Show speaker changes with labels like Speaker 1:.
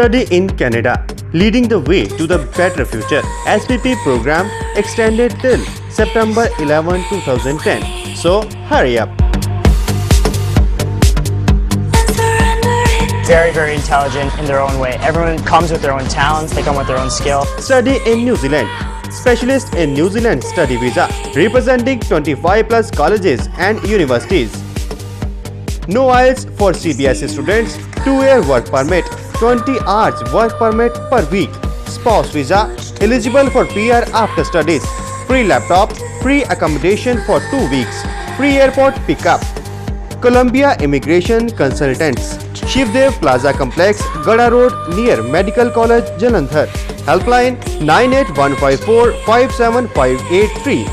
Speaker 1: Study in Canada, leading the way to the better future. SPP program extended till September 11, 2010. So hurry up.
Speaker 2: Very intelligent in their own way. Everyone comes with their own talents, they come with their own skill.
Speaker 1: Study in New Zealand. Specialist in New Zealand study visa, representing 25 plus colleges and universities. No IELTS for CBSE students, 2-year work permit, 20 hours work permit per week. Spouse visa, eligible for PR after studies. Free laptop, free accommodation for 2 weeks. Free airport pickup. Columbia Immigration Consultants. Shivdev Plaza Complex, Gada Road near Medical College, Jalandhar. Helpline 98154 57583.